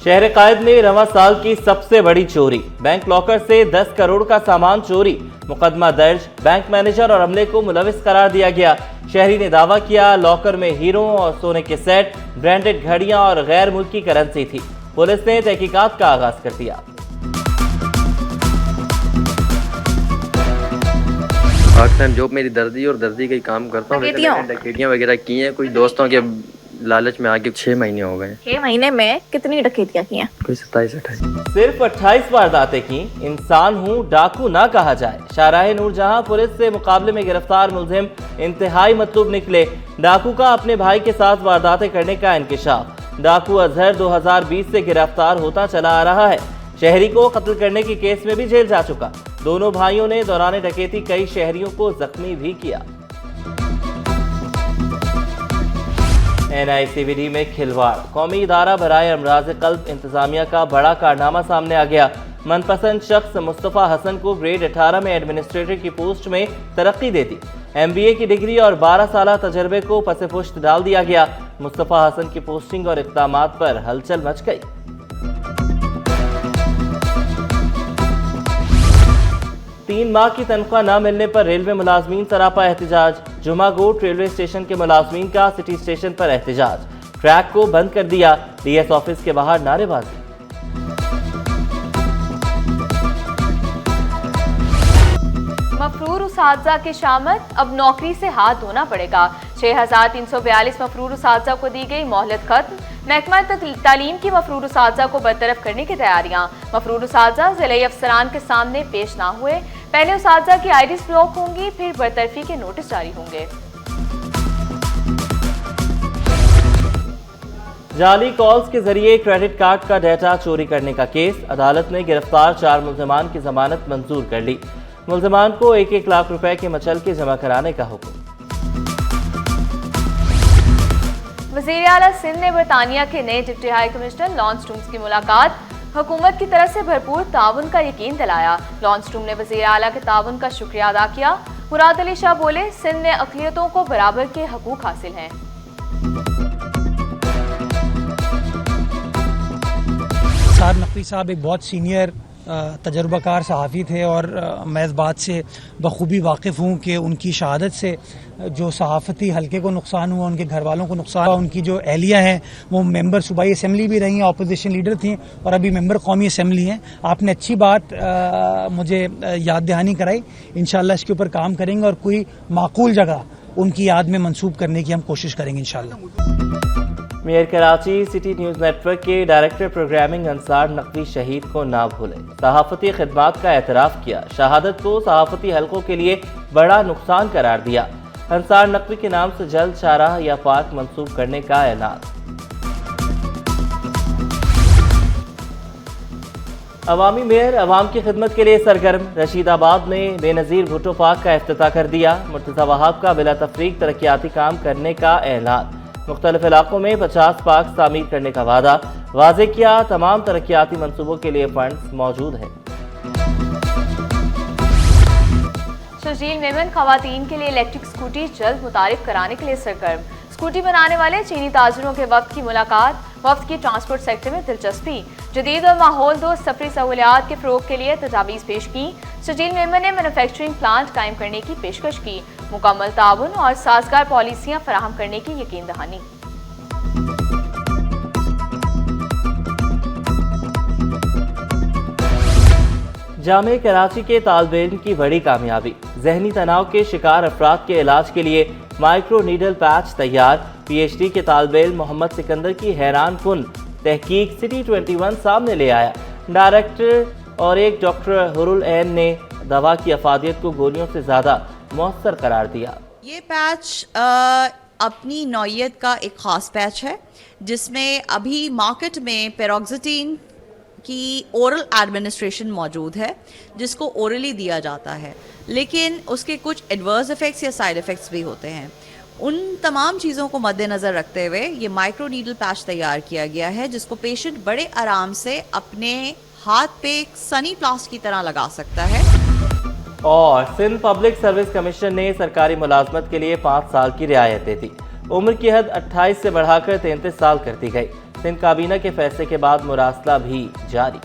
शहर कायद में रवां साल की सबसे बड़ी चोरी, बैंक लॉकर से 10 करोड़ का सामान चोरी। मुकदमा दर्ज, बैंक मैनेजर और अमले को मुलविस करार दिया गया। शहरी ने दावा किया लॉकर में हीरो और सोने के सेट, ब्रांडेड घड़ियां और गैर मुल्की करेंसी थी। पुलिस ने तहकीकात का आगाज कर दिया। पाकिस्तान जॉब मेरी दर्जी और दर्जी का ही काम करता हूँ। डकैतियाँ वगैरह की हैं, कुछ दोस्तों के लालच में आके 6 महीने हो गए। 6 महीने में कितनी डकैतियाँ की हैं? कोई 27-28। सिर्फ 28 वारदातें की। इंसान हूँ डाकू ना कहा जाए। शाहराह नूरजहां पुलिस से मुकाबले में गिरफ्तार मुलजिम इंतहाई मतलूब निकले। डाकू का अपने भाई के साथ वारदातें करने का इंकिशाफ। डाकू अजहर 2020 से गिरफ्तार होता चला आ रहा है। शहरी को कत्ल करने के केस में भी जेल जा चुका। दोनों भाइयों ने दौरान डकैती कई शहरियों को जख्मी भी किया। NICVD में खिलवाड़, कौमी इदारा बराए अमराज कल्ब इंतजामिया का बड़ा कारनामा सामने आ गया। मनपसंद शख्स मुस्तफ़ा हसन को ग्रेड 18 में एडमिनिस्ट्रेटर की पोस्ट में तरक्की दे दी। MBA की डिग्री और 12 साल तजर्बे को पसे पुश्त डाल दिया गया। मुस्तफ़ा हसन की पोस्टिंग और इक़दामात पर हलचल मच गई। तीन माह की तनख्वाह न मिलने पर रेलवे मुलाजमीन सरापा एहतजाज। जुमागोट रेलवे स्टेशन के मुलाजमीन का सिटी स्टेशन पर एहतजाज। ट्रैक को बंद कर दिया। DS ऑफिस के बाहर नारेबाजी। मफरूर उसातिज़ा की शामत, अब नौकरी से हाथ धोना पड़ेगा। 6342 मफरूर उसातिज़ा को दी गई मोहलत खत्म। महकमा तालीम की मफरूर उसातिज़ा को बरतरफ करने की तैयारियां। मफरूर उसातिज़ा ज़िले अफसरान के सामने पेश ना हुए। पहले उसातिज़ा की IDs ब्लॉक होंगी, फिर बरतरफी के नोटिस जारी होंगे। जाली कॉल्स के जरिए क्रेडिट कार्ड का डेटा चोरी करने का केस। अदालत ने गिरफ्तार 4 मुल्जिमान की जमानत मंजूर कर ली। मुल्जिमान को 1-1 लाख रुपए के मचलके जमा कराने का हुक्म। वज़ीर आला सिंध ने बरतानिया के नए डिप्टी हाई कमिश्नर लॉन्स टूम्स की मुलाकात। हुकूमत की तरफ से भरपूर ताउन का यकीन दिलाया। लॉन्स टूम ने वज़ीर आला के ताउन का शुक्रिया अदा किया। मुराद अली शाह बोले, सिंध में अक़लियतों को बराबर के हकूक हासिल हैं। साद नकवी साहब एक बहुत सीनियर तजर्बाकार सहाफ़ी थे और मैं इस बात से बखूबी वाकिफ़ हूँ कि उनकी शहादत से जो सहाफ़ती हल्के को नुकसान हुआ, उनके घर वालों को नुकसान हुआ। उनकी जो एहलिया हैं वो मेंबर सूबाई असम्बली भी रही हैं, अपोजिशन लीडर थी और अभी मेंबर कौमी असम्बली हैं। आपने अच्छी बात मुझे याद दहानी कराई। इंशाअल्लाह इसके ऊपर काम करेंगे और कोई माकूल जगह उनकी याद में मंसूब करने की हम कोशिश करेंगे इंशाअल्लाह। Mayor Karachi city news network के डायरेक्टर प्रोग्रामिंग अंसार नकवी शहीद को ना भूले। सहाफ़ती खिदमात का एतराफ़ किया। शहादत को सहाफ़ती हल्कों के लिए बड़ा नुकसान करार दिया। अंसार नकवी के नाम से जल्द शाहराह या पार्क मंसूब करने का ऐलान। अवामी मेयर अवाम की खिदमत के लिए सरगर्म। रशीदाबाद में बेनज़ीर भुट्टो पार्क का इफ्तिताह कर दिया। मुर्तज़ा वहाब का बिला तफरीक तरक्याती काम करने का ऐलान। मुख्तलिफ इलाकों में 50 पार्क तामीर करने का वादा। वाज़े किया तमाम तरक्याती मंसूबों के लिए फंड्स मौजूद है। शर्जील मेमन खवातीन के लिए इलेक्ट्रिक स्कूटी जल्द मुतारिफ कराने के लिए सरगर्म। स्कूटी बनाने वाले चीनी ताजरों के वक्त की मुलाकात। वक्त की ट्रांसपोर्ट सेक्टर में दिलचस्पी। जदीद और माहौल दोस्त सफरी सहूलियात के फ़रोग के लिए तजावीज़ पेश की। शर्जील मेमन ने मैन्युफैक्चरिंग प्लांट कायम करने की पेशकश की। मुकम्मल ताउन और साजगार पॉलिसियाँ फराहम करने की यकीन दहानी। जामे कराची के तालिब इल्म की बड़ी कामयाबी। जहनी तनाव के शिकार अफराद के इलाज के लिए माइक्रो नीडल पैच तैयार। PhD के तालिब इल्म मोहम्मद सिकंदर की हैरान कुन तहकीक सिटी 21 सामने ले आया। डायरेक्टर और एक डॉक्टर हुरुल ऐन ने दवा की अफादियत को गोलियों से ज़्यादा मौसर करार दिया। ये पैच अपनी नौइयत का एक ख़ास पैच है जिसमें अभी मार्केट में पेरोक्सिटीन की ओरल एडमिनिस्ट्रेशन मौजूद है, जिसको ओरली दिया जाता है, लेकिन उसके कुछ एडवर्स इफ़ेक्ट्स या साइड इफ़ेक्ट्स भी होते हैं। उन तमाम चीज़ों को मद्देनज़र रखते हुए ये माइक्रो नीडल पैच तैयार किया गया है, जिसको पेशेंट बड़े आराम से अपने हाथ पे एक सनी प्लास्ट की तरह लगा सकता है। और सिंध पब्लिक सर्विस कमीशन ने सरकारी मुलाजमत के लिए 5 साल की रियायत दे दी। उम्र की हद 28 से बढ़ाकर 33 साल कर दी गई। सिंध काबीना के फैसले के बाद मुरासला भी जारी।